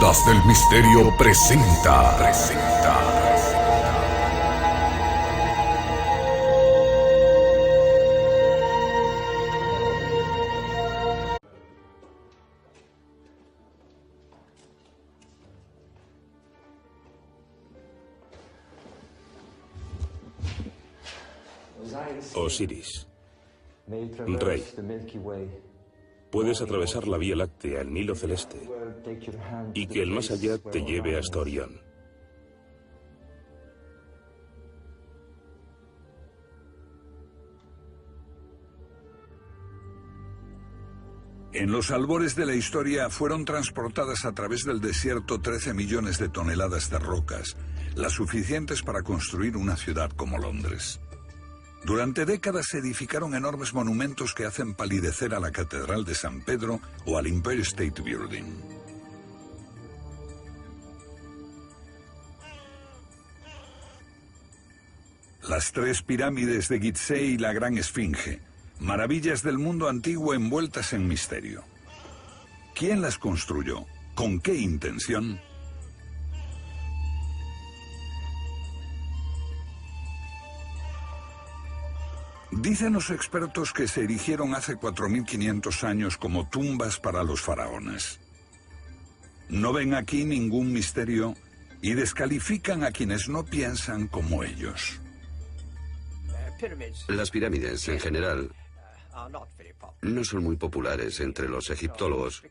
Ondas del Misterio presenta. Osiris, Rey, puedes atravesar la Vía Láctea, el Nilo Celeste, y que el más allá te lleve hasta Orión. En los albores de la historia fueron transportadas a través del desierto 13 millones de toneladas de rocas, las suficientes para construir una ciudad como Londres. Durante décadas se edificaron enormes monumentos que hacen palidecer a la Catedral de San Pedro o al Empire State Building. Las tres pirámides de Gizeh y la Gran Esfinge, maravillas del mundo antiguo envueltas en misterio. ¿Quién las construyó? ¿Con qué intención? Dicen los expertos que se erigieron hace 4.500 años como tumbas para los faraones. No ven aquí ningún misterio y descalifican a quienes no piensan como ellos. Las pirámides, en general, no son muy populares entre los egiptólogos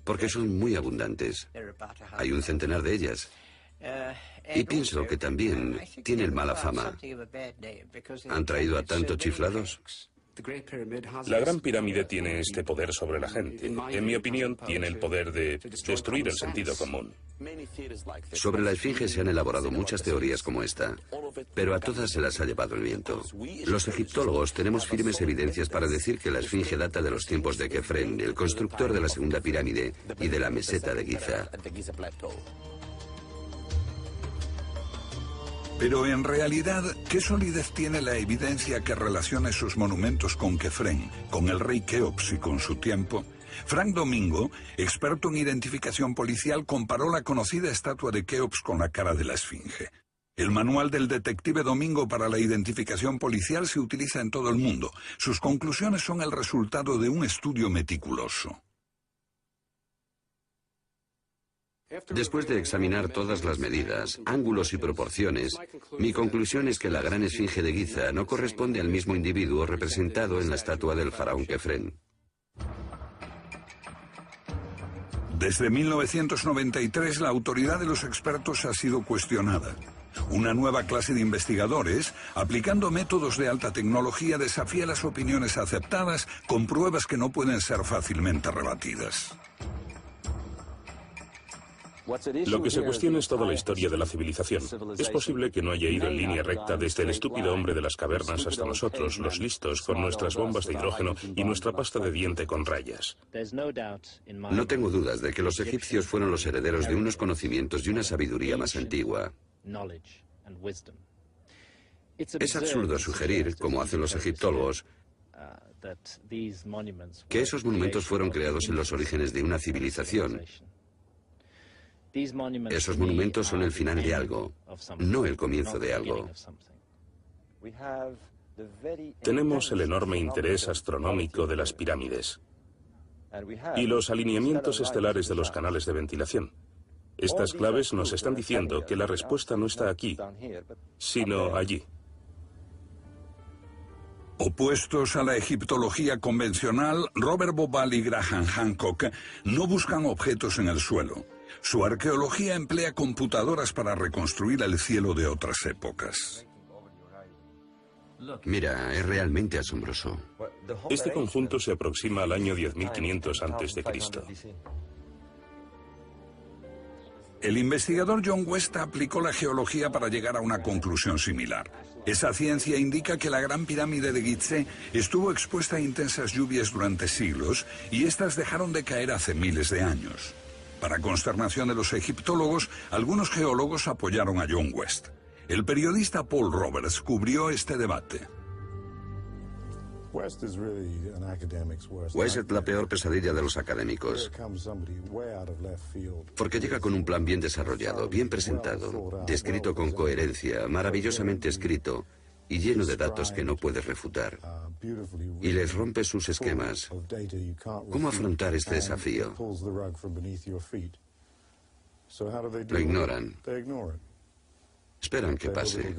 porque son muy abundantes. Hay un centenar de ellas. Y pienso que también tienen mala fama. ¿Han traído a tantos chiflados? La Gran Pirámide tiene este poder sobre la gente. En mi opinión, tiene el poder de destruir el sentido común. Sobre la Esfinge se han elaborado muchas teorías como esta, pero a todas se las ha llevado el viento. Los egiptólogos tenemos firmes evidencias para decir que la Esfinge data de los tiempos de Kefren, el constructor de la segunda pirámide, y de la meseta de Giza. Pero en realidad, ¿qué solidez tiene la evidencia que relaciona esos monumentos con Kefren, con el rey Keops y con su tiempo? Frank Domingo, experto en identificación policial, comparó la conocida estatua de Keops con la cara de la Esfinge. El manual del detective Domingo para la identificación policial se utiliza en todo el mundo. Sus conclusiones son el resultado de un estudio meticuloso. Después de examinar todas las medidas, ángulos y proporciones, mi conclusión es que la Gran Esfinge de Giza no corresponde al mismo individuo representado en la estatua del faraón Kefren. Desde 1993 la autoridad de los expertos ha sido cuestionada. Una nueva clase de investigadores, aplicando métodos de alta tecnología, desafía las opiniones aceptadas con pruebas que no pueden ser fácilmente rebatidas. Lo que se cuestiona es toda la historia de la civilización. Es posible que no haya ido en línea recta desde el estúpido hombre de las cavernas hasta nosotros, los listos, con nuestras bombas de hidrógeno y nuestra pasta de diente con rayas. No tengo dudas de que los egipcios fueron los herederos de unos conocimientos y una sabiduría más antigua. Es absurdo sugerir, como hacen los egiptólogos, que esos monumentos fueron creados en los orígenes de una civilización. Esos monumentos son el final de algo, no el comienzo de algo. Tenemos el enorme interés astronómico de las pirámides y los alineamientos estelares de los canales de ventilación. Estas claves nos están diciendo que la respuesta no está aquí, sino allí. Opuestos a la egiptología convencional, Robert Bauval y Graham Hancock no buscan objetos en el suelo. Su arqueología emplea computadoras para reconstruir el cielo de otras épocas. Mira, es realmente asombroso. Este conjunto se aproxima al año 10.500 a.C. El investigador John West aplicó la geología para llegar a una conclusión similar. Esa ciencia indica que la Gran Pirámide de Gizeh estuvo expuesta a intensas lluvias durante siglos y estas dejaron de caer hace miles de años. Para consternación de los egiptólogos, algunos geólogos apoyaron a John West. El periodista Paul Roberts cubrió este debate. West es la peor pesadilla de los académicos, porque llega con un plan bien desarrollado, bien presentado, descrito con coherencia, maravillosamente escrito y lleno de datos que no puedes refutar, y les rompe sus esquemas. ¿Cómo afrontar este desafío? Lo ignoran. Esperan que pase,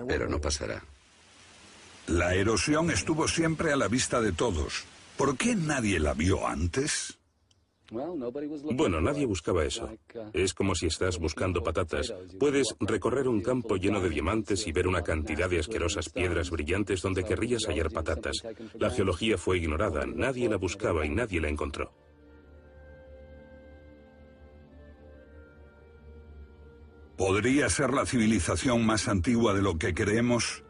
pero no pasará. La erosión estuvo siempre a la vista de todos. ¿Por qué nadie la vio antes? Bueno, nadie buscaba eso. Es como si estás buscando patatas. Puedes recorrer un campo lleno de diamantes y ver una cantidad de asquerosas piedras brillantes donde querrías hallar patatas. La geología fue ignorada, nadie la buscaba y nadie la encontró. ¿Podría ser la civilización más antigua de lo que creemos?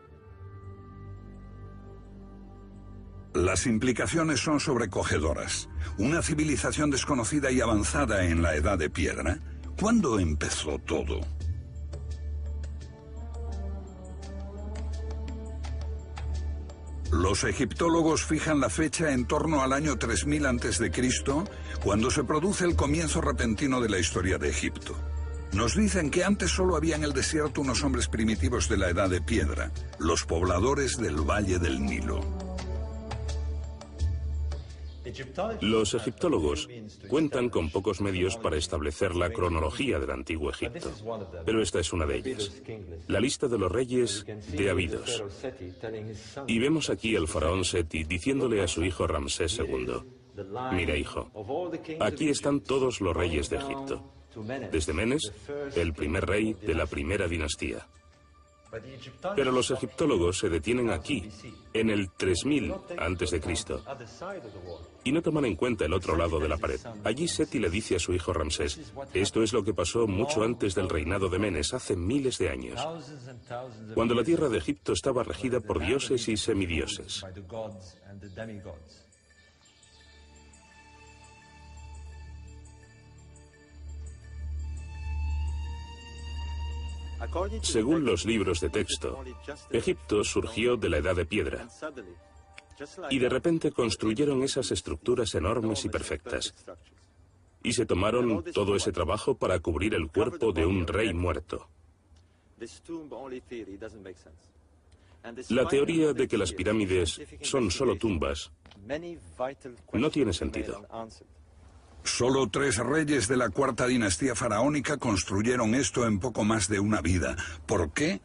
Las implicaciones son sobrecogedoras. Una civilización desconocida y avanzada en la Edad de Piedra. ¿Cuándo empezó todo? Los egiptólogos fijan la fecha en torno al año 3000 a.C., cuando se produce el comienzo repentino de la historia de Egipto. Nos dicen que antes solo había en el desierto unos hombres primitivos de la Edad de Piedra, los pobladores del Valle del Nilo. Los egiptólogos cuentan con pocos medios para establecer la cronología del antiguo Egipto, pero esta es una de ellas. La lista de los reyes de Abidos. Y vemos aquí al faraón Seti diciéndole a su hijo Ramsés II, mira hijo, aquí están todos los reyes de Egipto, desde Menes, el primer rey de la primera dinastía. Pero los egiptólogos se detienen aquí, en el 3000 a.C., y no toman en cuenta el otro lado de la pared. Allí Seti le dice a su hijo Ramsés, esto es lo que pasó mucho antes del reinado de Menes, hace miles de años, cuando la tierra de Egipto estaba regida por dioses y semidioses. Según los libros de texto, Egipto surgió de la Edad de Piedra y de repente construyeron esas estructuras enormes y perfectas. Y se tomaron todo ese trabajo para cubrir el cuerpo de un rey muerto. La teoría de que las pirámides son solo tumbas no tiene sentido. Solo 3 reyes de la cuarta dinastía faraónica construyeron esto en poco más de una vida. ¿Por qué?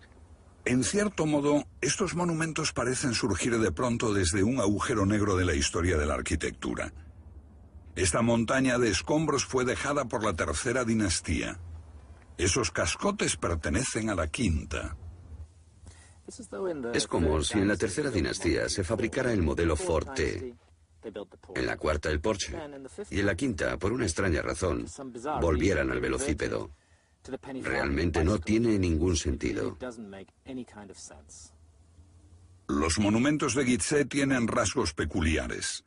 En cierto modo, estos monumentos parecen surgir de pronto desde un agujero negro de la historia de la arquitectura. Esta montaña de escombros fue dejada por la tercera dinastía. Esos cascotes pertenecen a la quinta. Es como si en la tercera dinastía se fabricara el modelo Ford T, en la cuarta el Porsche, y en la quinta, por una extraña razón, volvieran al velocípedo. Realmente no tiene ningún sentido. Los monumentos de Gizeh tienen rasgos peculiares.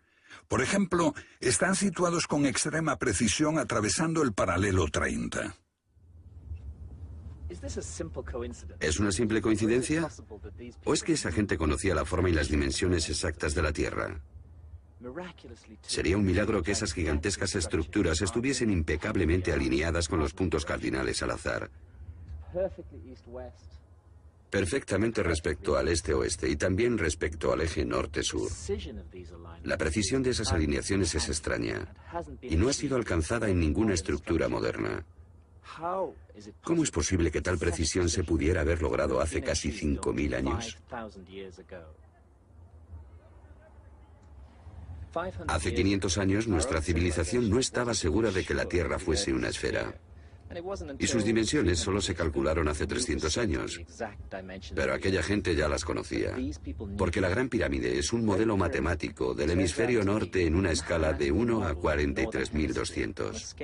Por ejemplo, están situados con extrema precisión atravesando el paralelo 30. ¿Es una simple coincidencia? ¿O es que esa gente conocía la forma y las dimensiones exactas de la Tierra? Sería un milagro que esas gigantescas estructuras estuviesen impecablemente alineadas con los puntos cardinales al azar. Perfectamente respecto al este-oeste y también respecto al eje norte-sur. La precisión de esas alineaciones es extraña y no ha sido alcanzada en ninguna estructura moderna. ¿Cómo es posible que tal precisión se pudiera haber logrado hace casi 5000 años? Hace 500 años nuestra civilización no estaba segura de que la Tierra fuese una esfera. Y sus dimensiones solo se calcularon hace 300 años. Pero aquella gente ya las conocía. Porque la Gran Pirámide es un modelo matemático del hemisferio norte en una escala de 1 a 43.200.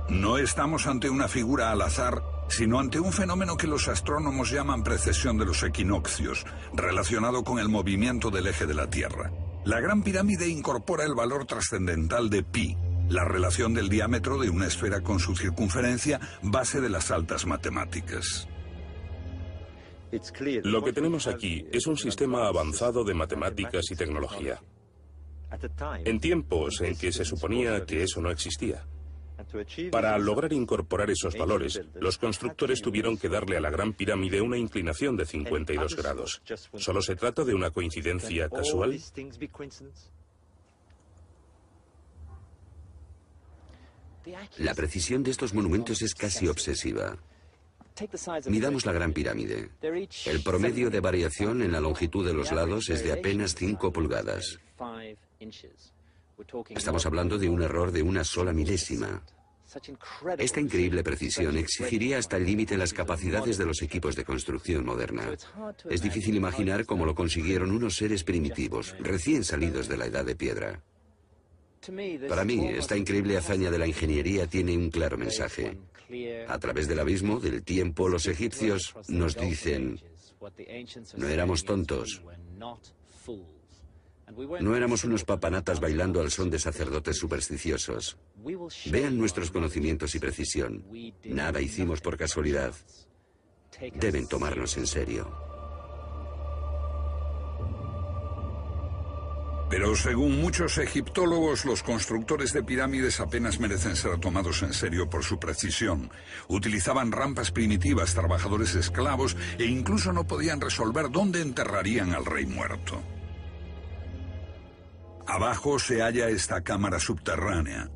No estamos ante una figura al azar, sino ante un fenómeno que los astrónomos llaman precesión de los equinoccios, relacionado con el movimiento del eje de la Tierra. La Gran Pirámide incorpora el valor trascendental de pi, la relación del diámetro de una esfera con su circunferencia, base de las altas matemáticas. Lo que tenemos aquí es un sistema avanzado de matemáticas y tecnología. En tiempos en que se suponía que eso no existía. Para lograr incorporar esos valores, los constructores tuvieron que darle a la Gran Pirámide una inclinación de 52 grados. ¿Solo se trata de una coincidencia casual? La precisión de estos monumentos es casi obsesiva. Midamos la Gran Pirámide. El promedio de variación en la longitud de los lados es de apenas 5 pulgadas. Estamos hablando de un error de una sola milésima. Esta increíble precisión exigiría hasta el límite las capacidades de los equipos de construcción moderna. Es difícil imaginar cómo lo consiguieron unos seres primitivos, recién salidos de la Edad de Piedra. Para mí, esta increíble hazaña de la ingeniería tiene un claro mensaje. A través del abismo, del tiempo, los egipcios nos dicen: no éramos tontos. No éramos unos papanatas bailando al son de sacerdotes supersticiosos. Vean nuestros conocimientos y precisión. Nada hicimos por casualidad. Deben tomarnos en serio. Pero según muchos egiptólogos, los constructores de pirámides apenas merecen ser tomados en serio por su precisión. Utilizaban rampas primitivas, trabajadores esclavos e incluso no podían resolver dónde enterrarían al rey muerto. Abajo se halla esta cámara subterránea.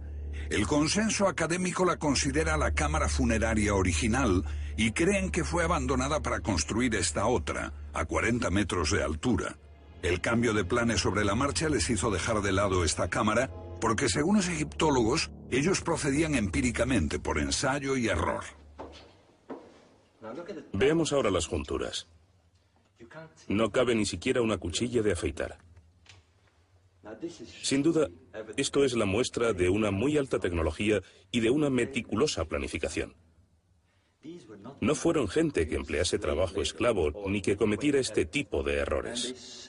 El consenso académico la considera la cámara funeraria original y creen que fue abandonada para construir esta otra, a 40 metros de altura. El cambio de planes sobre la marcha les hizo dejar de lado esta cámara porque, según los egiptólogos, ellos procedían empíricamente por ensayo y error. Veamos ahora las junturas. No cabe ni siquiera una cuchilla de afeitar. Sin duda, esto es la muestra de una muy alta tecnología y de una meticulosa planificación. No fueron gente que emplease trabajo esclavo ni que cometiera este tipo de errores.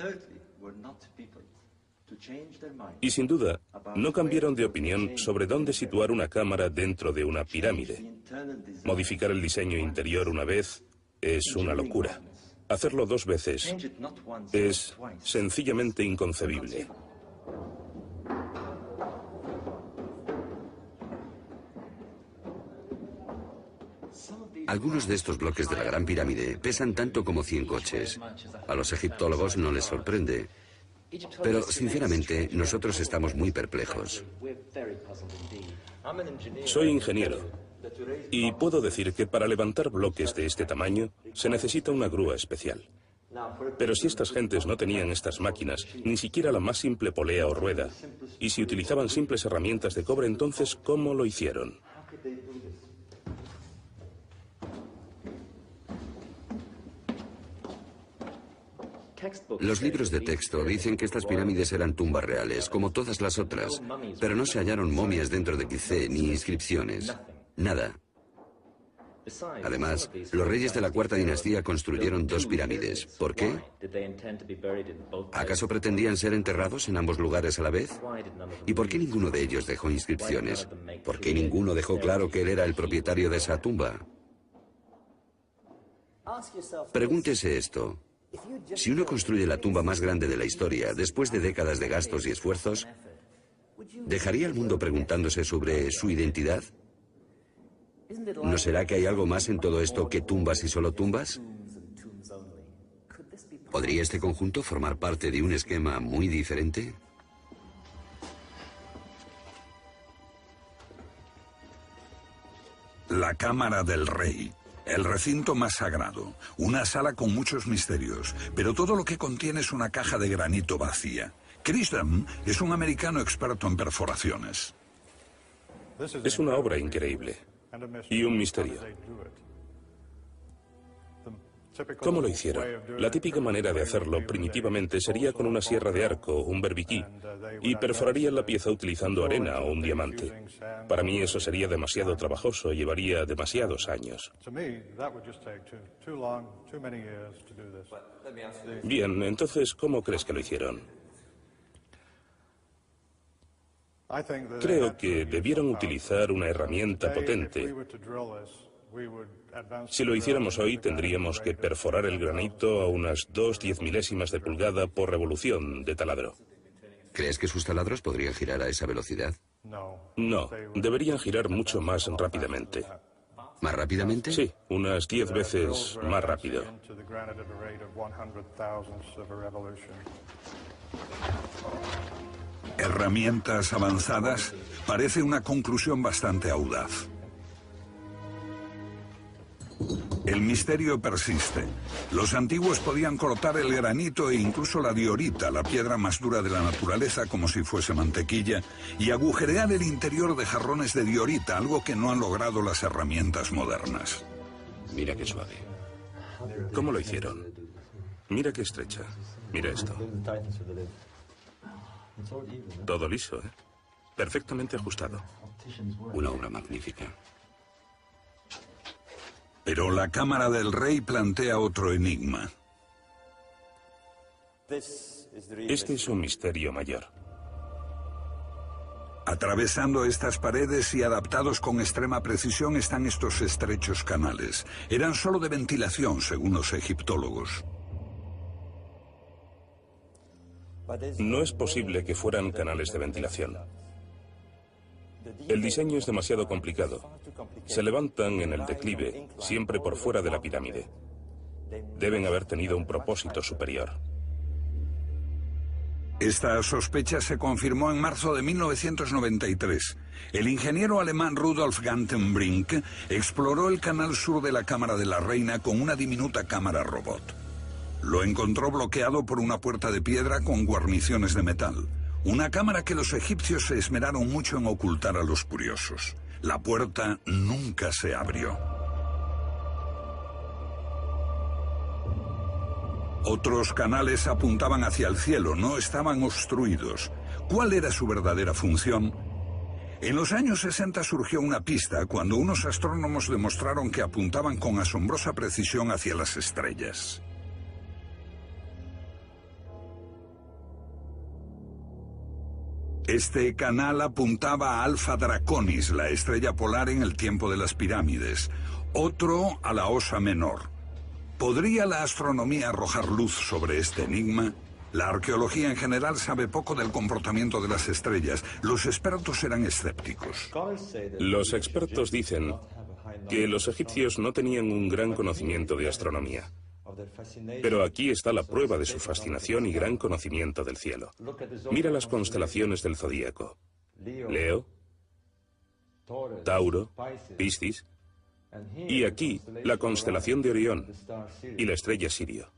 Y sin duda, no cambiaron de opinión sobre dónde situar una cámara dentro de una pirámide. Modificar el diseño interior una vez es una locura. Hacerlo 2 veces es sencillamente inconcebible. Algunos de estos bloques de la Gran Pirámide pesan tanto como 100 coches. A los egiptólogos no les sorprende. Pero, sinceramente, nosotros estamos muy perplejos. Soy ingeniero y puedo decir que para levantar bloques de este tamaño se necesita una grúa especial. Pero si estas gentes no tenían estas máquinas, ni siquiera la más simple polea o rueda, y si utilizaban simples herramientas de cobre, entonces, ¿cómo lo hicieron? Los libros de texto dicen que estas pirámides eran tumbas reales, como todas las otras, pero no se hallaron momias dentro de Gizeh ni inscripciones. Nada. Además, los reyes de la Cuarta Dinastía construyeron 2 pirámides. ¿Por qué? ¿Acaso pretendían ser enterrados en ambos lugares a la vez? ¿Y por qué ninguno de ellos dejó inscripciones? ¿Por qué ninguno dejó claro que él era el propietario de esa tumba? Pregúntese esto. Si uno construye la tumba más grande de la historia, después de décadas de gastos y esfuerzos, ¿dejaría al mundo preguntándose sobre su identidad? ¿No será que hay algo más en todo esto que tumbas y solo tumbas? ¿Podría este conjunto formar parte de un esquema muy diferente? La Cámara del Rey. El recinto más sagrado, una sala con muchos misterios, pero todo lo que contiene es una caja de granito vacía. Chris Dunn es un americano experto en perforaciones. Es una obra increíble y un misterio. ¿Cómo lo hicieron? La típica manera de hacerlo primitivamente sería con una sierra de arco, un berbiquí, y perforarían la pieza utilizando arena o un diamante. Para mí eso sería demasiado trabajoso y llevaría demasiados años. Bien, entonces, ¿cómo crees que lo hicieron? Creo que debieron utilizar una herramienta potente Si lo hiciéramos hoy, tendríamos que perforar el granito a unas 2 10 de pulgada por revolución de taladro. ¿Crees que sus taladros podrían girar a esa velocidad? No, deberían girar mucho más rápidamente. ¿Más rápidamente? Sí, unas 10 veces más rápido. Herramientas avanzadas parece una conclusión bastante audaz. El misterio persiste. Los antiguos podían cortar el granito e incluso la diorita, la piedra más dura de la naturaleza, como si fuese mantequilla, y agujerear el interior de jarrones de diorita, algo que no han logrado las herramientas modernas. Mira qué suave. ¿Cómo lo hicieron? Mira qué estrecha. Mira esto. Todo liso, ¿eh? Perfectamente ajustado. Una obra magnífica. Pero la Cámara del Rey plantea otro enigma. Este es un misterio mayor. Atravesando estas paredes y adaptados con extrema precisión están estos estrechos canales. Eran solo de ventilación, según los egiptólogos. No es posible que fueran canales de ventilación. El diseño es demasiado complicado. Se levantan en el declive, siempre por fuera de la pirámide. Deben haber tenido un propósito superior. Esta sospecha se confirmó en marzo de 1993. El ingeniero alemán Rudolf Gantenbrink exploró el canal sur de la Cámara de la Reina con una diminuta cámara robot. Lo encontró bloqueado por una puerta de piedra con guarniciones de metal. Una cámara que los egipcios se esmeraron mucho en ocultar a los curiosos. La puerta nunca se abrió. Otros canales apuntaban hacia el cielo, no estaban obstruidos. ¿Cuál era su verdadera función? En los años 60 surgió una pista cuando unos astrónomos demostraron que apuntaban con asombrosa precisión hacia las estrellas. Este canal apuntaba a Alfa Draconis, la estrella polar en el tiempo de las pirámides. Otro a la Osa Menor. ¿Podría la astronomía arrojar luz sobre este enigma? La arqueología en general sabe poco del comportamiento de las estrellas. Los expertos eran escépticos. Los expertos dicen que los egipcios no tenían un gran conocimiento de astronomía. Pero aquí está la prueba de su fascinación y gran conocimiento del cielo. Mira las constelaciones del zodíaco. Leo, Tauro, Piscis, y aquí la constelación de Orión y la estrella Sirio.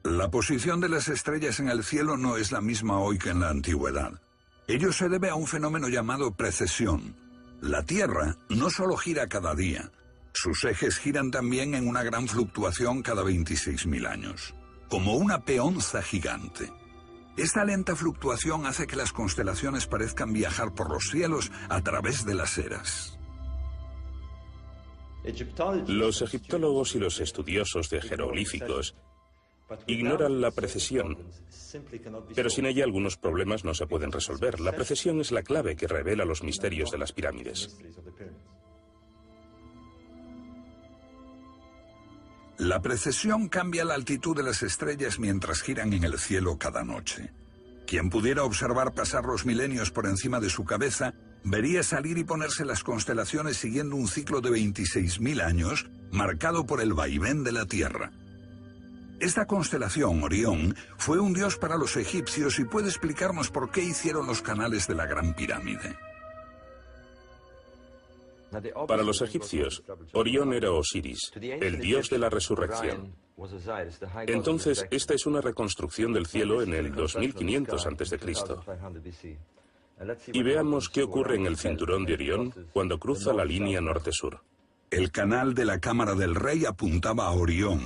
La posición de las estrellas en el cielo no es la misma hoy que en la antigüedad. Ello se debe a un fenómeno llamado precesión. La Tierra no solo gira cada día, sus ejes giran también en una gran fluctuación cada 26.000 años, como una peonza gigante. Esta lenta fluctuación hace que las constelaciones parezcan viajar por los cielos a través de las eras. Los egiptólogos y los estudiosos de jeroglíficos ignoran la precesión, pero sin ella algunos problemas no se pueden resolver. La precesión es la clave que revela los misterios de las pirámides. La precesión cambia la altitud de las estrellas mientras giran en el cielo cada noche. Quien pudiera observar pasar los milenios por encima de su cabeza, vería salir y ponerse las constelaciones siguiendo un ciclo de 26.000 años, marcado por el vaivén de la Tierra. Esta constelación, Orión, fue un dios para los egipcios y puede explicarnos por qué hicieron los canales de la Gran Pirámide. Para los egipcios, Orión era Osiris, el dios de la resurrección. Entonces, esta es una reconstrucción del cielo en el 2500 a.C. Y veamos qué ocurre en el cinturón de Orión cuando cruza la línea norte-sur. El canal de la Cámara del Rey apuntaba a Orión,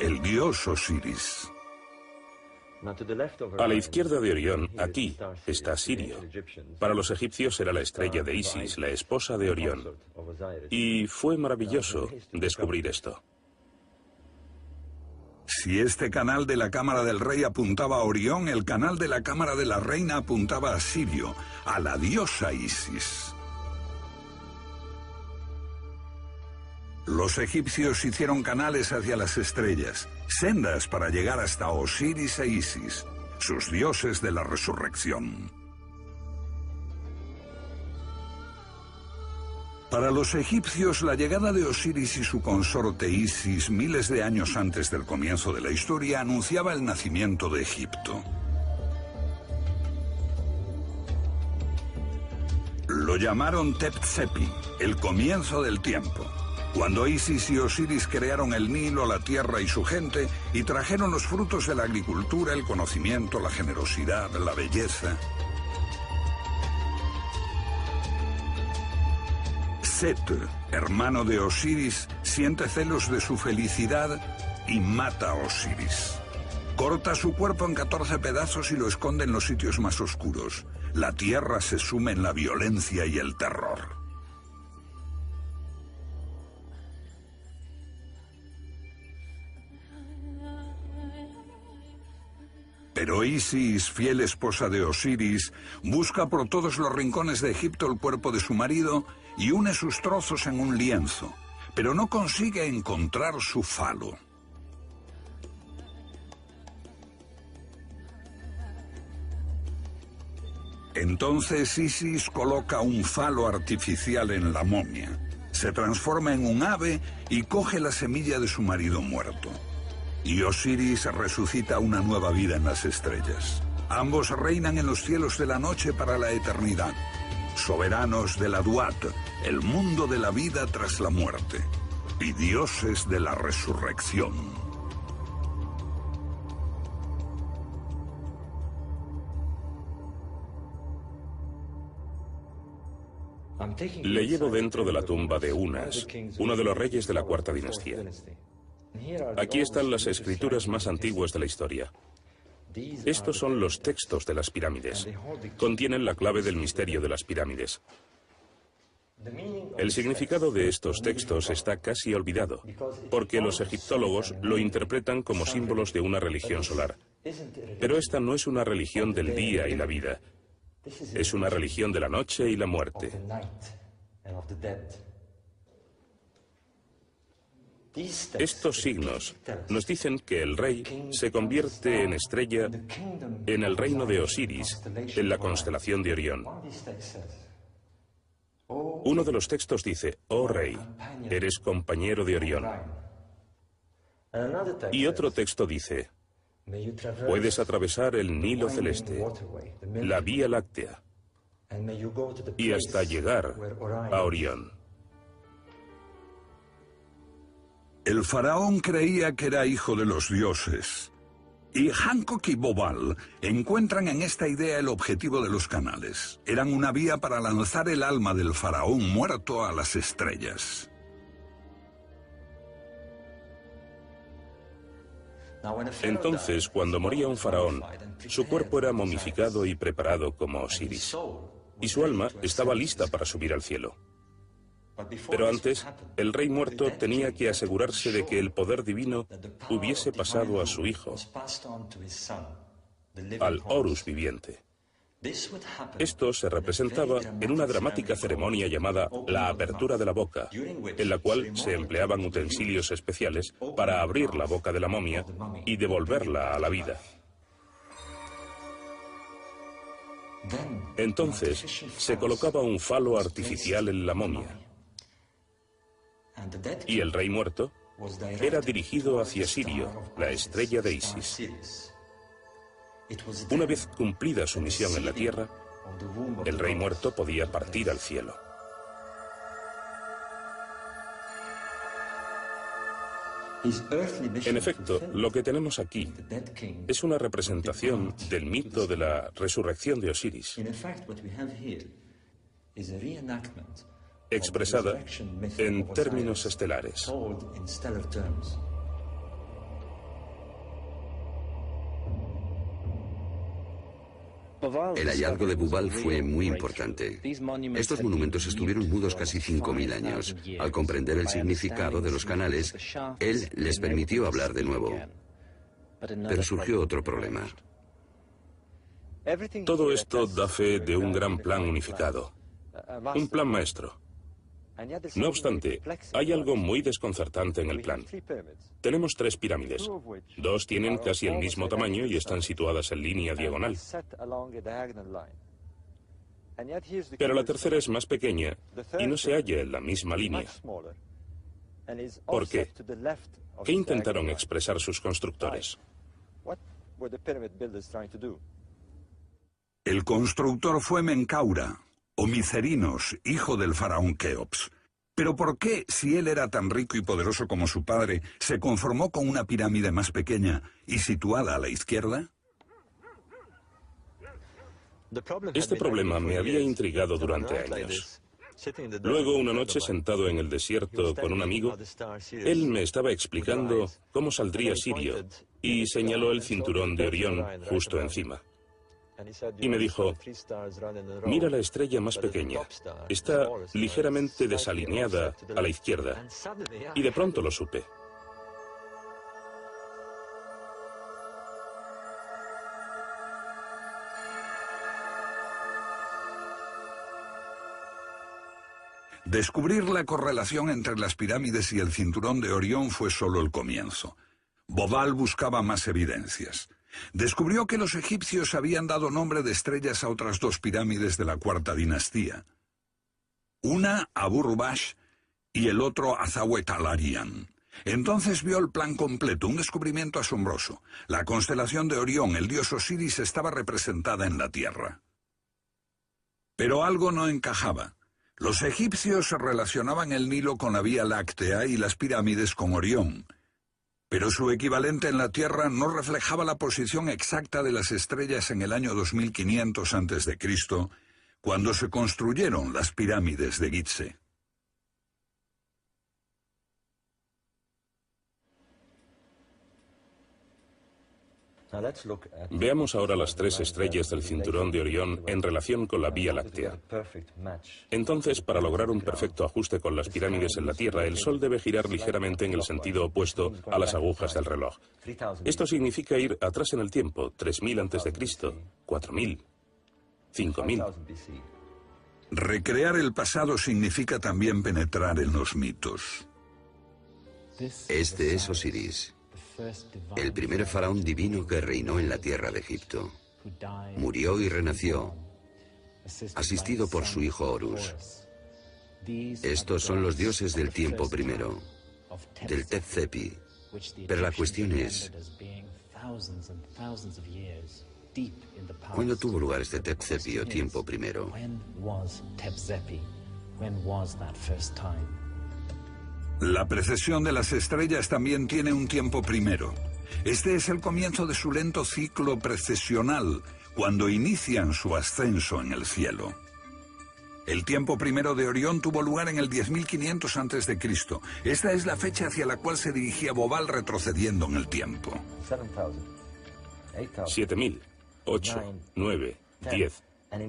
el dios Osiris. A la izquierda de Orión, aquí, está Sirio. Para los egipcios era la estrella de Isis, la esposa de Orión. Y fue maravilloso descubrir esto. Si este canal de la Cámara del Rey apuntaba a Orión, el canal de la Cámara de la Reina apuntaba a Sirio, a la diosa Isis. Los egipcios hicieron canales hacia las estrellas, sendas para llegar hasta Osiris e Isis, sus dioses de la resurrección. Para los egipcios, la llegada de Osiris y su consorte Isis miles de años antes del comienzo de la historia anunciaba el nacimiento de Egipto. Lo llamaron Tep-Tsepi, el comienzo del tiempo, cuando Isis y Osiris crearon el Nilo, la tierra y su gente, y trajeron los frutos de la agricultura, el conocimiento, la generosidad, la belleza. Set, hermano de Osiris, siente celos de su felicidad y mata a Osiris. Corta su cuerpo en 14 pedazos y lo esconde en los sitios más oscuros. La tierra se sume en la violencia y el terror. Pero Isis, fiel esposa de Osiris, busca por todos los rincones de Egipto el cuerpo de su marido y une sus trozos en un lienzo, pero no consigue encontrar su falo. Entonces Isis coloca un falo artificial en la momia, se transforma en un ave y coge la semilla de su marido muerto. Y Osiris resucita una nueva vida en las estrellas. Ambos reinan en los cielos de la noche para la eternidad, soberanos de la Duat, el mundo de la vida tras la muerte, y dioses de la resurrección. Le llevo dentro de la tumba de Unas, uno de los reyes de la cuarta dinastía. Aquí están las escrituras más antiguas de la historia. Estos son los textos de las pirámides. Contienen la clave del misterio de las pirámides. El significado de estos textos está casi olvidado, porque los egiptólogos lo interpretan como símbolos de una religión solar. Pero esta no es una religión del día y la vida. Es una religión de la noche y la muerte. Estos signos nos dicen que el rey se convierte en estrella en el reino de Osiris, en la constelación de Orión. Uno de los textos dice, oh rey, eres compañero de Orión. Y otro texto dice, puedes atravesar el Nilo celeste, la Vía Láctea, y hasta llegar a Orión. El faraón creía que era hijo de los dioses, y Hancock y Bobal encuentran en esta idea el objetivo de los canales. Eran una vía para lanzar el alma del faraón muerto a las estrellas. Entonces, cuando moría un faraón, su cuerpo era momificado y preparado como Osiris, y su alma estaba lista para subir al cielo. Pero antes, el rey muerto tenía que asegurarse de que el poder divino hubiese pasado a su hijo, al Horus viviente. Esto se representaba en una dramática ceremonia llamada la apertura de la boca, en la cual se empleaban utensilios especiales para abrir la boca de la momia y devolverla a la vida. Entonces, se colocaba un falo artificial en la momia, y el rey muerto era dirigido hacia Sirio, la estrella de Isis. Una vez cumplida su misión en la tierra, el rey muerto podía partir al cielo. En efecto, lo que tenemos aquí es una representación del mito de la resurrección de Osiris, expresada en términos estelares. El hallazgo de Bubal fue muy importante. Estos monumentos estuvieron mudos casi 5.000 años. Al comprender el significado de los canales, él les permitió hablar de nuevo. Pero surgió otro problema. Todo esto da fe de un gran plan unificado, un plan maestro. No obstante, hay algo muy desconcertante en el plan. Tenemos 3 pirámides. 2 tienen casi el mismo tamaño y están situadas en línea diagonal. Pero la tercera es más pequeña y no se halla en la misma línea. ¿Por qué? ¿Qué intentaron expresar sus constructores? El constructor fue Menkaura, o Micerinos, hijo del faraón Keops. Pero ¿por qué, si él era tan rico y poderoso como su padre, se conformó con una pirámide más pequeña y situada a la izquierda? Este problema me había intrigado durante años. Luego, una noche, sentado en el desierto con un amigo, él me estaba explicando cómo saldría Sirio y señaló el cinturón de Orión justo encima. Y me dijo, mira la estrella más pequeña, está ligeramente desalineada a la izquierda. Y de pronto lo supe. Descubrir la correlación entre las pirámides y el cinturón de Orión fue solo el comienzo. Bobal buscaba más evidencias. Descubrió que los egipcios habían dado nombre de estrellas a otras 2 pirámides de la cuarta dinastía. Una a Abu-Rubash y el otro a Zahuetalarian. Entonces vio el plan completo, un descubrimiento asombroso. La constelación de Orión, el dios Osiris, estaba representada en la Tierra. Pero algo no encajaba. Los egipcios relacionaban el Nilo con la Vía Láctea y las pirámides con Orión. Pero su equivalente en la Tierra no reflejaba la posición exacta de las estrellas en el año 2500 a.C., cuando se construyeron las pirámides de Gizeh. Veamos ahora las 3 estrellas del cinturón de Orión en relación con la Vía Láctea. Entonces, para lograr un perfecto ajuste con las pirámides en la Tierra, el Sol debe girar ligeramente en el sentido opuesto a las agujas del reloj. Esto significa ir atrás en el tiempo, 3000 a.C., 4000, 5000. Recrear el pasado significa también penetrar en los mitos. Este es Osiris, el primer faraón divino que reinó en la tierra de Egipto. Murió y renació, asistido por su hijo Horus. Estos son los dioses del tiempo primero, del Tep-Sepi. Pero la cuestión es, ¿cuándo tuvo lugar este Tep-Sepi o tiempo primero? La precesión de las estrellas también tiene un tiempo primero. Este es el comienzo de su lento ciclo precesional, cuando inician su ascenso en el cielo. El tiempo primero de Orión tuvo lugar en el 10.500 a.C. Esta es la fecha hacia la cual se dirigía Bobal retrocediendo en el tiempo. 7000, 8, 9, 10.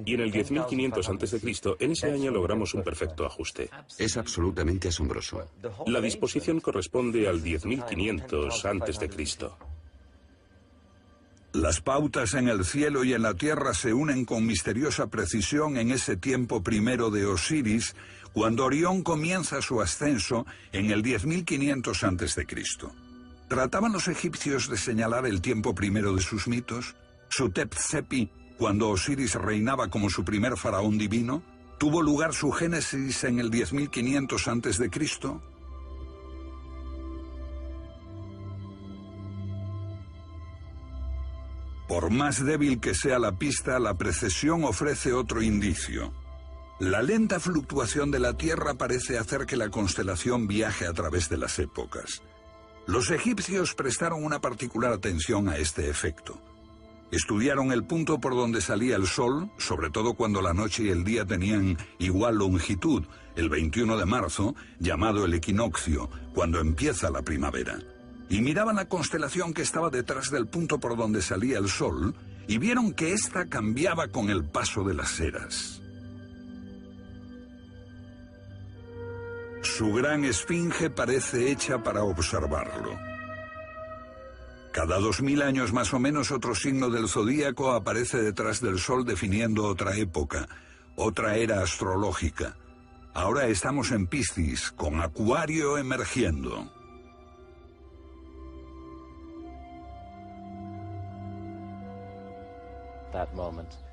Y en el 10.500 a.C., en ese año logramos un perfecto ajuste. Es absolutamente asombroso. La disposición corresponde al 10.500 a.C. Las pautas en el cielo y en la tierra se unen con misteriosa precisión en ese tiempo primero de Osiris, cuando Orión comienza su ascenso en el 10.500 a.C. ¿Trataban los egipcios de señalar el tiempo primero de sus mitos? ¿Su Tep-Sepi, cuando Osiris reinaba como su primer faraón divino? ¿Tuvo lugar su génesis en el 10.500 a.C.? Por más débil que sea la pista, la precesión ofrece otro indicio. La lenta fluctuación de la Tierra parece hacer que la constelación viaje a través de las épocas. Los egipcios prestaron una particular atención a este efecto. Estudiaron el punto por donde salía el sol, sobre todo cuando la noche y el día tenían igual longitud, el 21 de marzo, llamado el equinoccio, cuando empieza la primavera. Y miraban la constelación que estaba detrás del punto por donde salía el sol, y vieron que ésta cambiaba con el paso de las eras. Su gran esfinge parece hecha para observarlo. Cada 2000 años más o menos otro signo del zodíaco aparece detrás del sol definiendo otra época, otra era astrológica. Ahora estamos en Piscis, con Acuario emergiendo.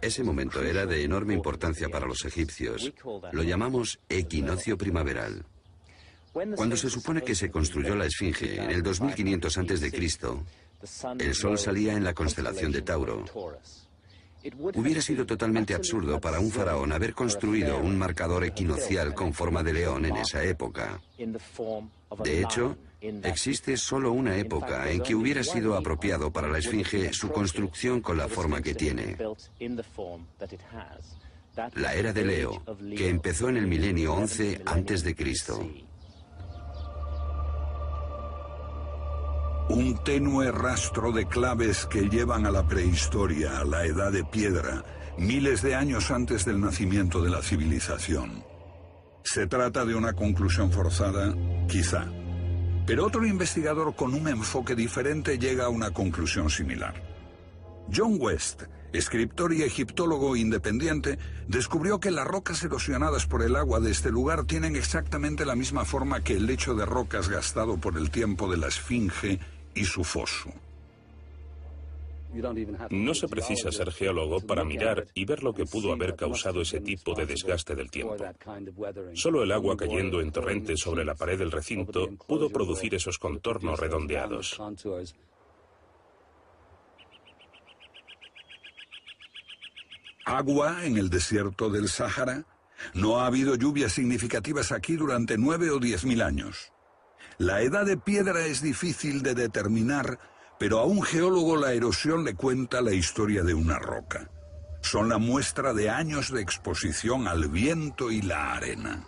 Ese momento era de enorme importancia para los egipcios. Lo llamamos equinoccio primaveral. Cuando se supone que se construyó la Esfinge, en el 2500 a.C., el sol salía en la constelación de Tauro. Hubiera sido totalmente absurdo para un faraón haber construido un marcador equinoccial con forma de león en esa época. De hecho, existe solo una época en que hubiera sido apropiado para la Esfinge su construcción con la forma que tiene. La era de Leo, que empezó en el milenio 11 a.C. Un tenue rastro de claves que llevan a la prehistoria, a la edad de piedra, miles de años antes del nacimiento de la civilización. ¿Se trata de una conclusión forzada? Quizá. Pero otro investigador con un enfoque diferente llega a una conclusión similar. John West, escritor y egiptólogo independiente, descubrió que las rocas erosionadas por el agua de este lugar tienen exactamente la misma forma que el lecho de rocas gastado por el tiempo de la Esfinge y su foso. No se precisa ser geólogo para mirar y ver lo que pudo haber causado ese tipo de desgaste del tiempo. Solo el agua cayendo en torrentes sobre la pared del recinto pudo producir esos contornos redondeados. ¿Agua en el desierto del Sáhara? No ha habido lluvias significativas aquí durante 9 o 10.000 años. La edad de piedra es difícil de determinar, pero a un geólogo la erosión le cuenta la historia de una roca. Son la muestra de años de exposición al viento y la arena.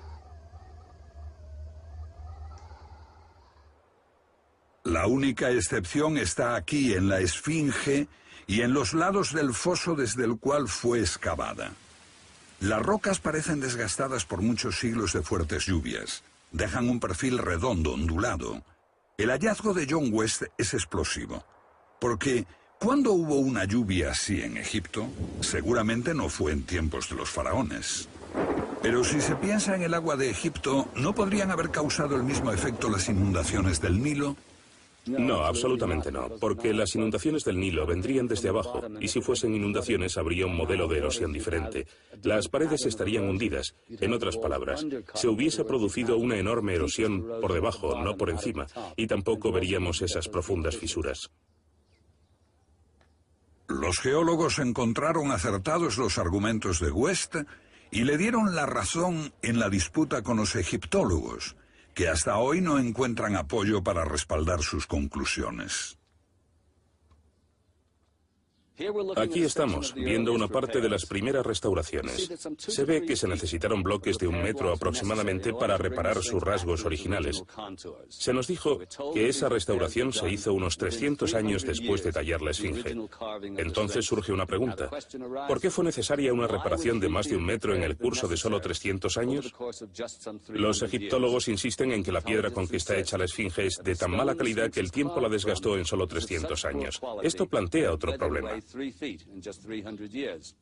La única excepción está aquí en la Esfinge y en los lados del foso desde el cual fue excavada. Las rocas parecen desgastadas por muchos siglos de fuertes lluvias. Dejan un perfil redondo, ondulado. El hallazgo de John West es explosivo, porque ¿cuándo hubo una lluvia así en Egipto? Seguramente no fue en tiempos de los faraones. Pero si se piensa en el agua de Egipto, ¿no podrían haber causado el mismo efecto las inundaciones del Nilo? No, absolutamente no, porque las inundaciones del Nilo vendrían desde abajo, y si fuesen inundaciones habría un modelo de erosión diferente. Las paredes estarían hundidas. En otras palabras, se hubiese producido una enorme erosión por debajo, no por encima, y tampoco veríamos esas profundas fisuras. Los geólogos encontraron acertados los argumentos de West y le dieron la razón en la disputa con los egiptólogos, que hasta hoy no encuentran apoyo para respaldar sus conclusiones. Aquí estamos, viendo una parte de las primeras restauraciones. Se ve que se necesitaron bloques de 1 metro aproximadamente para reparar sus rasgos originales. Se nos dijo que esa restauración se hizo unos 300 años después de tallar la Esfinge. Entonces surge una pregunta. ¿Por qué fue necesaria una reparación de más de 1 metro en el curso de solo 300 años? Los egiptólogos insisten en que la piedra con que está hecha la Esfinge es de tan mala calidad que el tiempo la desgastó en solo 300 años. Esto plantea otro problema.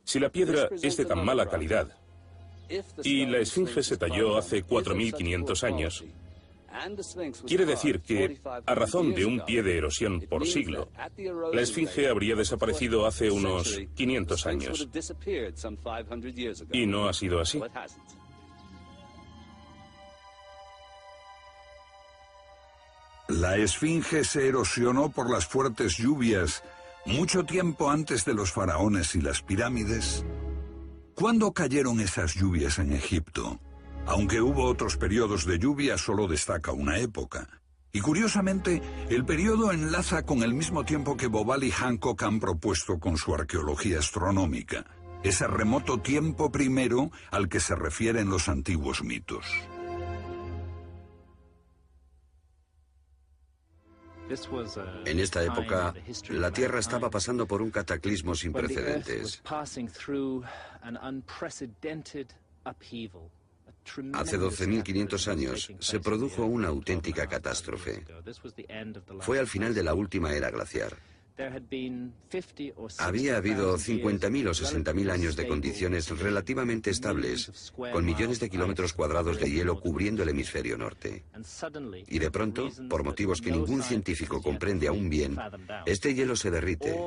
Si la piedra es de tan mala calidad y la Esfinge se talló hace 4.500 años, quiere decir que, a razón de 1 pie de erosión por siglo, la Esfinge habría desaparecido hace unos 500 años. Y no ha sido así. La Esfinge se erosionó por las fuertes lluvias mucho tiempo antes de los faraones y las pirámides. ¿Cuándo cayeron esas lluvias en Egipto? Aunque hubo otros periodos de lluvia, solo destaca una época. Y curiosamente, el periodo enlaza con el mismo tiempo que Bobal y Hancock han propuesto con su arqueología astronómica, ese remoto tiempo primero al que se refieren los antiguos mitos. En esta época, la Tierra estaba pasando por un cataclismo sin precedentes. Hace 12.500 años se produjo una auténtica catástrofe. Fue al final de la última era glaciar. Había habido 50.000 o 60.000 años de condiciones relativamente estables, con millones de kilómetros cuadrados de hielo cubriendo el hemisferio norte. Y de pronto, por motivos que ningún científico comprende aún bien, este hielo se derrite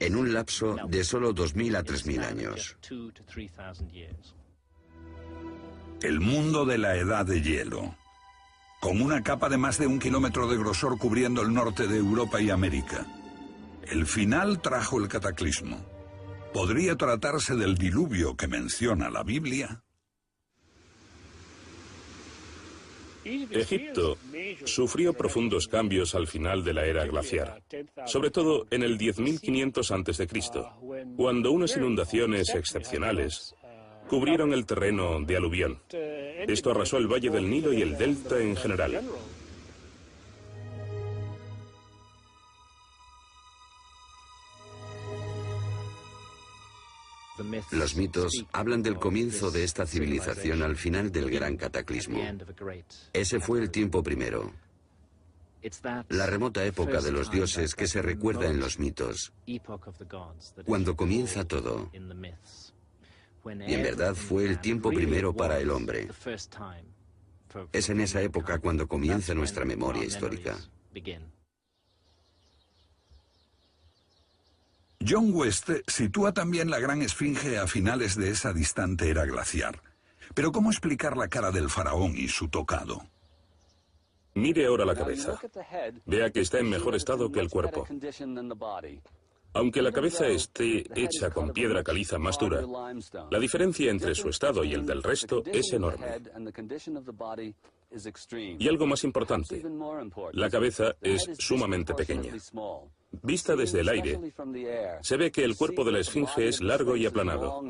en un lapso de solo 2.000 a 3.000 años. El mundo de la edad de hielo, con una capa de más de 1 kilómetro de grosor cubriendo el norte de Europa y América. El final trajo el cataclismo. ¿Podría tratarse del diluvio que menciona la Biblia? Egipto sufrió profundos cambios al final de la era glaciar, sobre todo en el 10.500 a.C., cuando unas inundaciones excepcionales cubrieron el terreno de aluvión. Esto arrasó el valle del Nilo y el delta en general. Los mitos hablan del comienzo de esta civilización al final del gran cataclismo. Ese fue el tiempo primero, la remota época de los dioses que se recuerda en los mitos, cuando comienza todo. Y en verdad fue el tiempo primero para el hombre. Es en esa época cuando comienza nuestra memoria histórica. John West sitúa también la gran esfinge a finales de esa distante era glaciar. Pero ¿cómo explicar la cara del faraón y su tocado? Mire ahora la cabeza. Vea que está en mejor estado que el cuerpo. Aunque la cabeza esté hecha con piedra caliza más dura, la diferencia entre su estado y el del resto es enorme. Y algo más importante, la cabeza es sumamente pequeña. Vista desde el aire, se ve que el cuerpo de la esfinge es largo y aplanado,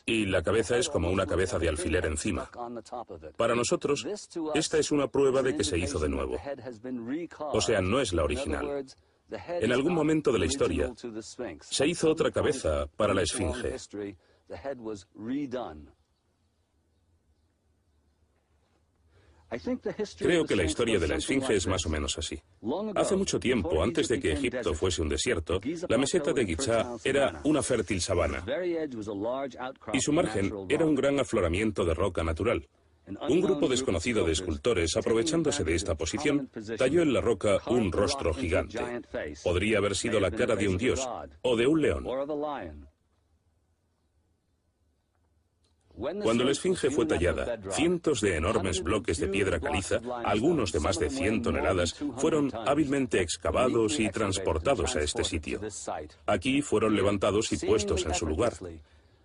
y la cabeza es como una cabeza de alfiler encima. Para nosotros, esta es una prueba de que se hizo de nuevo. O sea, no es la original. En algún momento de la historia, se hizo otra cabeza para la esfinge. Creo que la historia de la esfinge es más o menos así. Hace mucho tiempo, antes de que Egipto fuese un desierto, la meseta de Giza era una fértil sabana, y su margen era un gran afloramiento de roca natural. Un grupo desconocido de escultores, aprovechándose de esta posición, talló en la roca un rostro gigante. Podría haber sido la cara de un dios o de un león. Cuando la esfinge fue tallada, cientos de enormes bloques de piedra caliza, algunos de más de 100 toneladas, fueron hábilmente excavados y transportados a este sitio. Aquí fueron levantados y puestos en su lugar.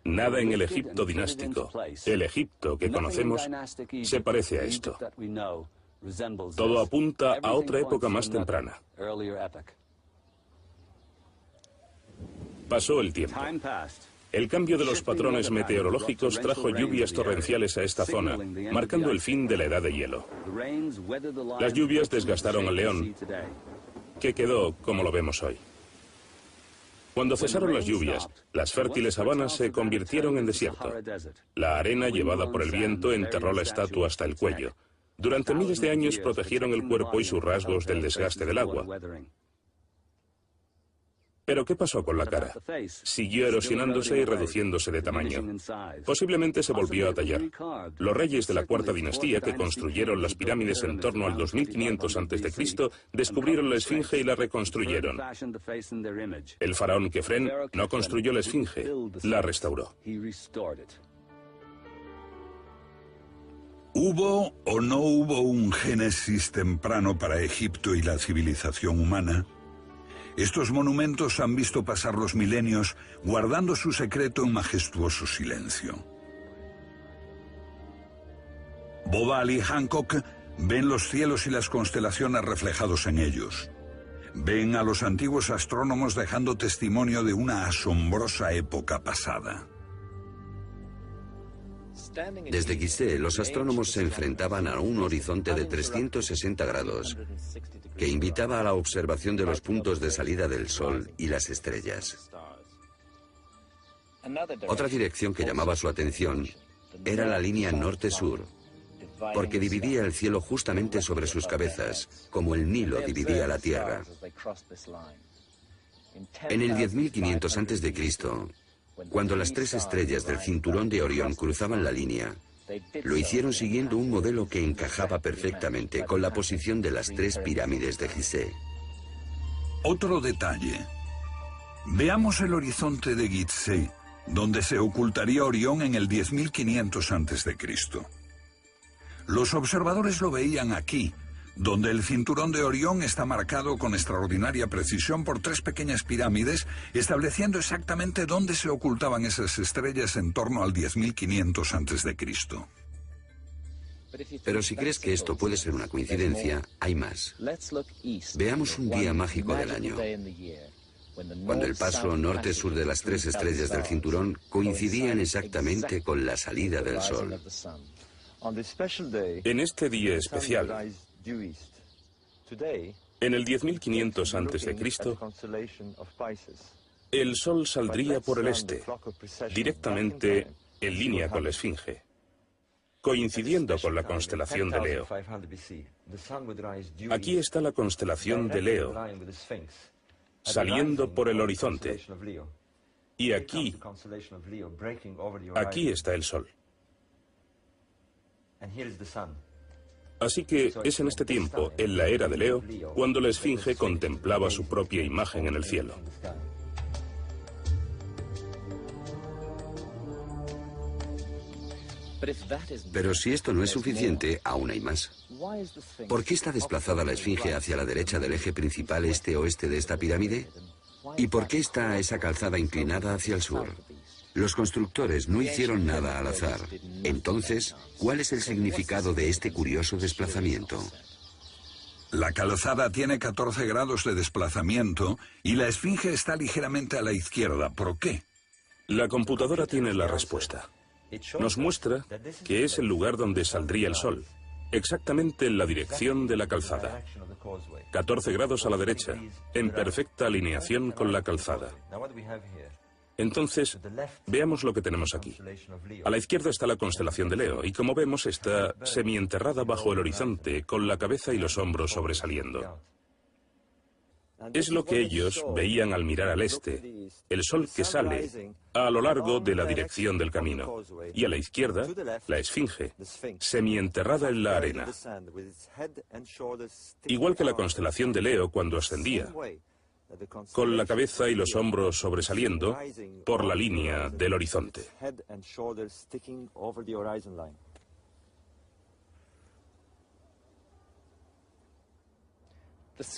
Nada en el Egipto dinástico, el Egipto que conocemos, se parece a esto. Todo apunta a otra época más temprana. Pasó el tiempo. El cambio de los patrones meteorológicos trajo lluvias torrenciales a esta zona, marcando el fin de la edad de hielo. Las lluvias desgastaron al león, que quedó como lo vemos hoy. Cuando cesaron las lluvias, las fértiles sabanas se convirtieron en desierto. La arena llevada por el viento enterró la estatua hasta el cuello. Durante miles de años protegieron el cuerpo y sus rasgos del desgaste del agua. Pero ¿qué pasó con la cara? Siguió erosionándose y reduciéndose de tamaño. Posiblemente se volvió a tallar. Los reyes de la cuarta dinastía que construyeron las pirámides en torno al 2500 a.C. descubrieron la esfinge y la reconstruyeron. El faraón Kefren no construyó la esfinge, la restauró. ¿Hubo o no hubo un génesis temprano para Egipto y la civilización humana? Estos monumentos han visto pasar los milenios guardando su secreto en majestuoso silencio. Bobal y Hancock ven los cielos y las constelaciones reflejados en ellos. Ven a los antiguos astrónomos dejando testimonio de una asombrosa época pasada. Desde Gizeh, los astrónomos se enfrentaban a un horizonte de 360 grados que invitaba a la observación de los puntos de salida del Sol y las estrellas. Otra dirección que llamaba su atención era la línea norte-sur, porque dividía el cielo justamente sobre sus cabezas, como el Nilo dividía la tierra. En el 10.500 a.C., cuando las 3 estrellas del cinturón de Orión cruzaban la línea, lo hicieron siguiendo un modelo que encajaba perfectamente con la posición de las 3 pirámides de Gizeh. Otro detalle. Veamos el horizonte de Gizeh, donde se ocultaría Orión en el 10.500 a.C. Los observadores lo veían aquí, donde el cinturón de Orión está marcado con extraordinaria precisión por 3 pequeñas pirámides, estableciendo exactamente dónde se ocultaban esas estrellas en torno al 10.500 a.C. Pero si crees que esto puede ser una coincidencia, hay más. Veamos un día mágico del año, cuando el paso norte-sur de las 3 estrellas del cinturón coincidían exactamente con la salida del sol. En este día especial, en el 10.500 a.C., el sol saldría por el este, directamente en línea con la Esfinge, coincidiendo con la constelación de Leo. Aquí está la constelación de Leo, saliendo por el horizonte. Y aquí está el sol. Así que es en este tiempo, en la era de Leo, cuando la Esfinge contemplaba su propia imagen en el cielo. Pero si esto no es suficiente, aún hay más. ¿Por qué está desplazada la Esfinge hacia la derecha del eje principal este-oeste de esta pirámide? ¿Y por qué está esa calzada inclinada hacia el sur? Los constructores no hicieron nada al azar. Entonces, ¿cuál es el significado de este curioso desplazamiento? La calzada tiene 14 grados de desplazamiento y la Esfinge está ligeramente a la izquierda. ¿Por qué? La computadora tiene la respuesta. Nos muestra que es el lugar donde saldría el sol, exactamente en la dirección de la calzada. 14 grados a la derecha, en perfecta alineación con la calzada. Entonces, veamos lo que tenemos aquí. A la izquierda está la constelación de Leo, y como vemos está semienterrada bajo el horizonte, con la cabeza y los hombros sobresaliendo. Es lo que ellos veían al mirar al este, el sol que sale a lo largo de la dirección del camino, y a la izquierda, la Esfinge, semienterrada en la arena. Igual que la constelación de Leo cuando ascendía, con la cabeza y los hombros sobresaliendo por la línea del horizonte.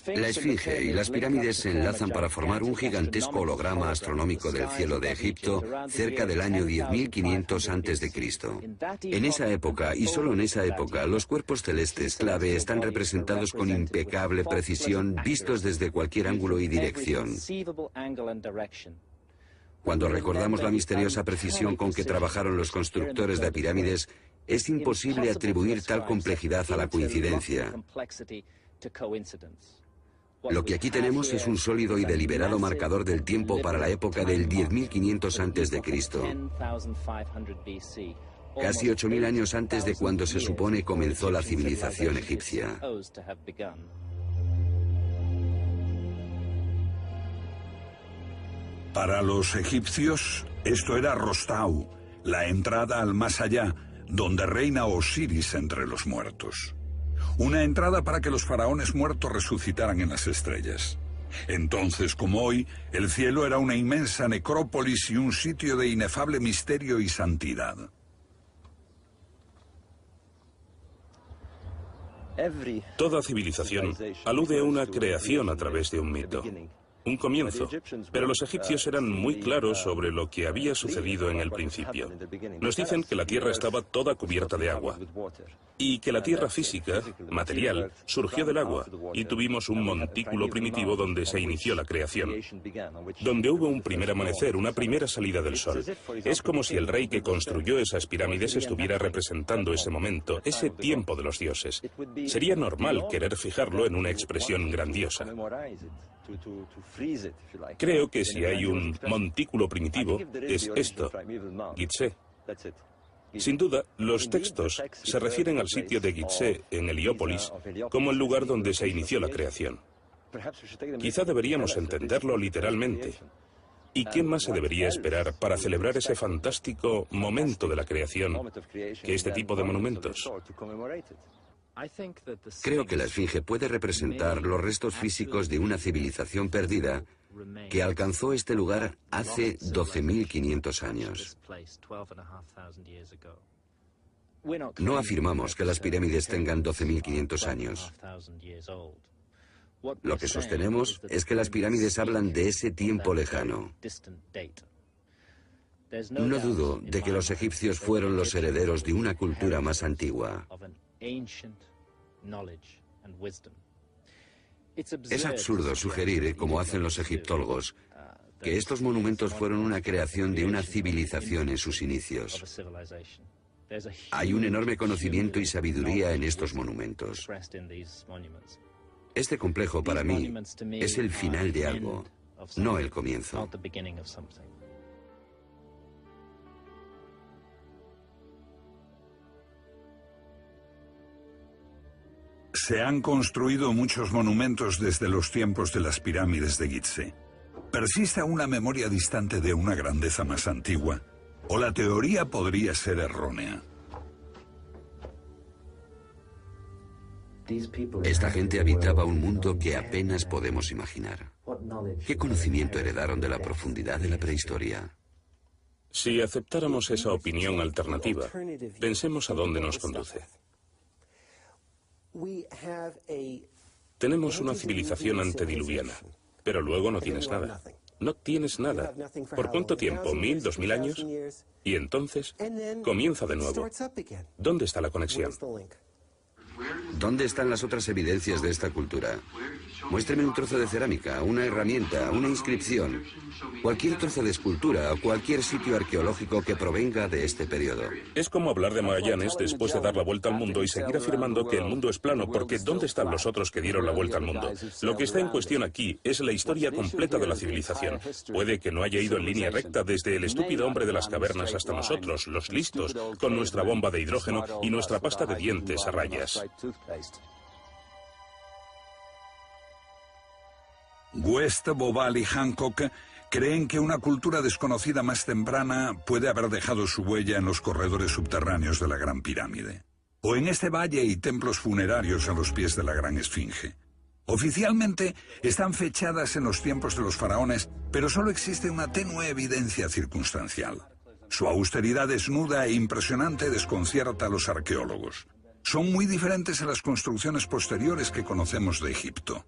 La Esfinge y las pirámides se enlazan para formar un gigantesco holograma astronómico del cielo de Egipto cerca del año 10.500 a.C. En esa época, y solo en esa época, los cuerpos celestes clave están representados con impecable precisión, vistos desde cualquier ángulo y dirección. Cuando recordamos la misteriosa precisión con que trabajaron los constructores de pirámides, es imposible atribuir tal complejidad a la coincidencia. Lo que aquí tenemos es un sólido y deliberado marcador del tiempo para la época del 10.500 a.C., casi 8.000 años antes de cuando se supone comenzó la civilización egipcia. Para los egipcios, esto era Rostau, la entrada al más allá, donde reina Osiris entre los muertos. Una entrada para que los faraones muertos resucitaran en las estrellas. Entonces, como hoy, el cielo era una inmensa necrópolis y un sitio de inefable misterio y santidad. Toda civilización alude a una creación a través de un mito, un comienzo, pero los egipcios eran muy claros sobre lo que había sucedido en el principio. Nos dicen que la tierra estaba toda cubierta de agua y que la tierra física, material, surgió del agua y tuvimos un montículo primitivo donde se inició la creación, donde hubo un primer amanecer, una primera salida del sol. Es como si el rey que construyó esas pirámides estuviera representando ese momento, ese tiempo de los dioses. Sería normal querer fijarlo en una expresión grandiosa. Creo que si hay un montículo primitivo, es esto, Gizeh. Sin duda, los textos se refieren al sitio de Gizeh en Heliópolis como el lugar donde se inició la creación. Quizá deberíamos entenderlo literalmente. ¿Y qué más se debería esperar para celebrar ese fantástico momento de la creación que este tipo de monumentos? Creo que la esfinge puede representar los restos físicos de una civilización perdida que alcanzó este lugar hace 12.500 años. No afirmamos que las pirámides tengan 12.500 años. Lo que sostenemos es que las pirámides hablan de ese tiempo lejano. No dudo de que los egipcios fueron los herederos de una cultura más antigua. Es absurdo sugerir, como hacen los egiptólogos, que estos monumentos fueron una creación de una civilización en sus inicios. Hay un enorme conocimiento y sabiduría en estos monumentos. Este complejo, para mí, es el final de algo, no el comienzo. Se han construido muchos monumentos desde los tiempos de las pirámides de Gizeh. ¿Persiste aún la memoria distante de una grandeza más antigua? ¿O la teoría podría ser errónea? Esta gente habitaba un mundo que apenas podemos imaginar. ¿Qué conocimiento heredaron de la profundidad de la prehistoria? Si aceptáramos esa opinión alternativa, pensemos a dónde nos conduce. Tenemos una civilización antediluviana, pero luego no tienes nada. No tienes nada. ¿Por cuánto tiempo? ¿1000, 2000 años? Y entonces comienza de nuevo. ¿Dónde está la conexión? ¿Dónde están las otras evidencias de esta cultura? Muéstreme un trozo de cerámica, una herramienta, una inscripción, cualquier trozo de escultura o cualquier sitio arqueológico que provenga de este periodo. Es como hablar de Magallanes después de dar la vuelta al mundo y seguir afirmando que el mundo es plano, porque ¿dónde están los otros que dieron la vuelta al mundo? Lo que está en cuestión aquí es la historia completa de la civilización. Puede que no haya ido en línea recta desde el estúpido hombre de las cavernas hasta nosotros, los listos, con nuestra bomba de hidrógeno y nuestra pasta de dientes a rayas. West, Bobal y Hancock creen que una cultura desconocida más temprana puede haber dejado su huella en los corredores subterráneos de la Gran Pirámide, o en este valle y templos funerarios a los pies de la Gran Esfinge. Oficialmente están fechadas en los tiempos de los faraones, pero solo existe una tenue evidencia circunstancial. Su austeridad desnuda e impresionante desconcierta a los arqueólogos. Son muy diferentes a las construcciones posteriores que conocemos de Egipto.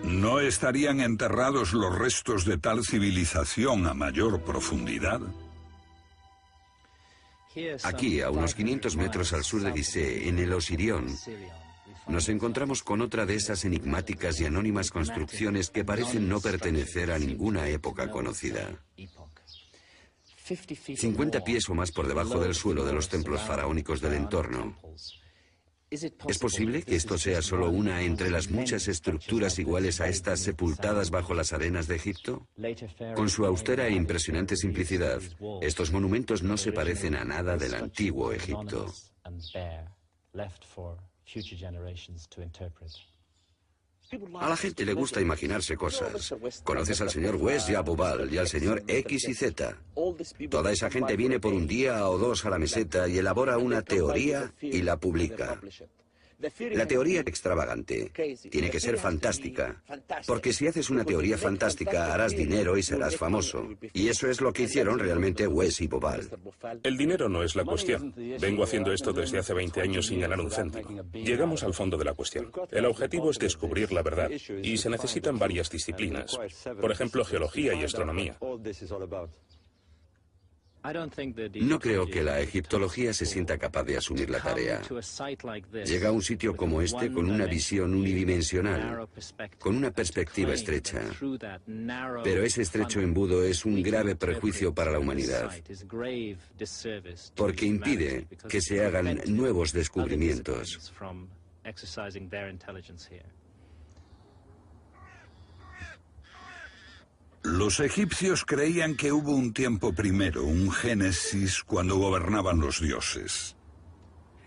¿No estarían enterrados los restos de tal civilización a mayor profundidad? Aquí, a unos 500 metros al sur de Gizeh, en el Osirión, nos encontramos con otra de esas enigmáticas y anónimas construcciones que parecen no pertenecer a ninguna época conocida. 50 pies o más por debajo del suelo de los templos faraónicos del entorno. ¿Es posible que esto sea solo una entre las muchas estructuras iguales a estas sepultadas bajo las arenas de Egipto? Con su austera e impresionante simplicidad, estos monumentos no se parecen a nada del antiguo Egipto. A la gente le gusta imaginarse cosas. Conoces al señor West y a Bobal y al señor X y Z. Toda esa gente viene por un día o dos a la meseta y elabora una teoría y la publica. La teoría extravagante tiene que ser fantástica, porque si haces una teoría fantástica harás dinero y serás famoso. Y eso es lo que hicieron realmente West y Bobal. El dinero no es la cuestión. Vengo haciendo esto desde hace 20 años sin ganar un céntimo. Llegamos al fondo de la cuestión. El objetivo es descubrir la verdad, y se necesitan varias disciplinas. Por ejemplo, geología y astronomía. No creo que la egiptología se sienta capaz de asumir la tarea. Llega a un sitio como este con una visión unidimensional, con una perspectiva estrecha. Pero ese estrecho embudo es un grave prejuicio para la humanidad, porque impide que se hagan nuevos descubrimientos. Los egipcios creían que hubo un tiempo primero, un génesis, cuando gobernaban los dioses.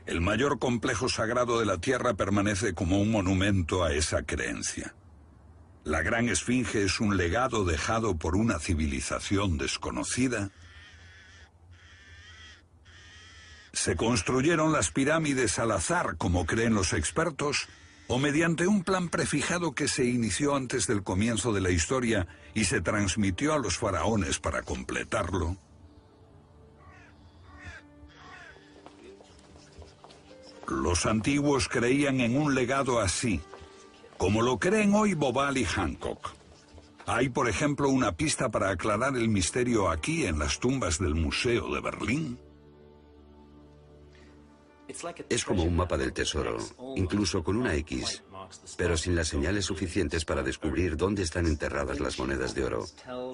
El mayor complejo sagrado de la Tierra permanece como un monumento a esa creencia. La Gran Esfinge es un legado dejado por una civilización desconocida. ¿Se construyeron las pirámides al azar, como creen los expertos, o mediante un plan prefijado que se inició antes del comienzo de la historia y se transmitió a los faraones para completarlo? Los antiguos creían en un legado así, como lo creen hoy Bobal y Hancock. Hay, por ejemplo, una pista para aclarar el misterio aquí en las tumbas del Museo de Berlín. Es como un mapa del tesoro, incluso con una X, pero sin las señales suficientes para descubrir dónde están enterradas las monedas de oro.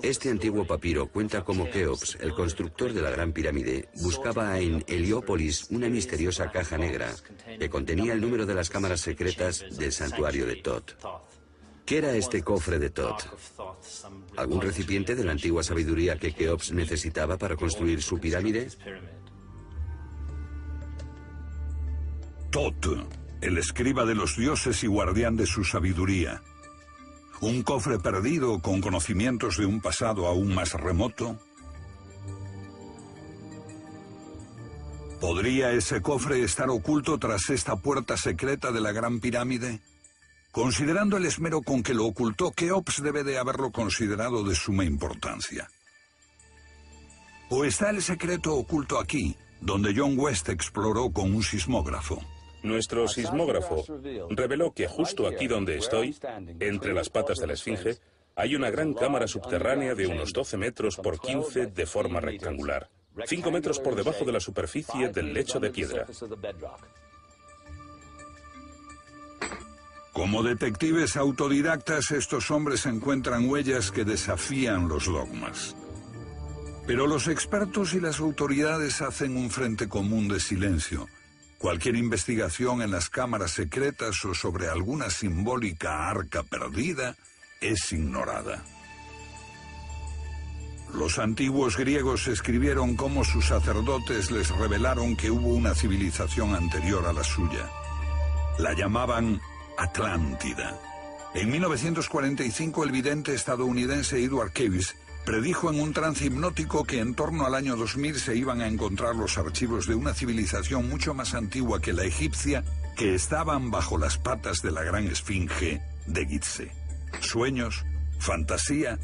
Este antiguo papiro cuenta cómo Keops, el constructor de la Gran Pirámide, buscaba en Heliópolis una misteriosa caja negra que contenía el número de las cámaras secretas del santuario de Thoth. ¿Qué era este cofre de Thoth? ¿Algún recipiente de la antigua sabiduría que Keops necesitaba para construir su pirámide? Thoth, el escriba de los dioses y guardián de su sabiduría. ¿Un cofre perdido con conocimientos de un pasado aún más remoto? ¿Podría ese cofre estar oculto tras esta puerta secreta de la Gran Pirámide? Considerando el esmero con que lo ocultó, Keops debe de haberlo considerado de suma importancia. ¿O está el secreto oculto aquí, donde John West exploró con un sismógrafo? Nuestro sismógrafo reveló que justo aquí donde estoy, entre las patas de la Esfinge, hay una gran cámara subterránea de unos 12 metros por 15 de forma rectangular, 5 metros por debajo de la superficie del lecho de piedra. Como detectives autodidactas, estos hombres encuentran huellas que desafían los dogmas. Pero los expertos y las autoridades hacen un frente común de silencio. Cualquier investigación en las cámaras secretas o sobre alguna simbólica arca perdida es ignorada. Los antiguos griegos escribieron cómo sus sacerdotes les revelaron que hubo una civilización anterior a la suya. La llamaban Atlántida. En 1945 el vidente estadounidense Edward Cavís predijo en un trance hipnótico que en torno al año 2000 se iban a encontrar los archivos de una civilización mucho más antigua que la egipcia que estaban bajo las patas de la Gran Esfinge de Gizeh. Sueños, fantasía,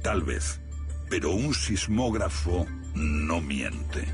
tal vez, pero un sismógrafo no miente.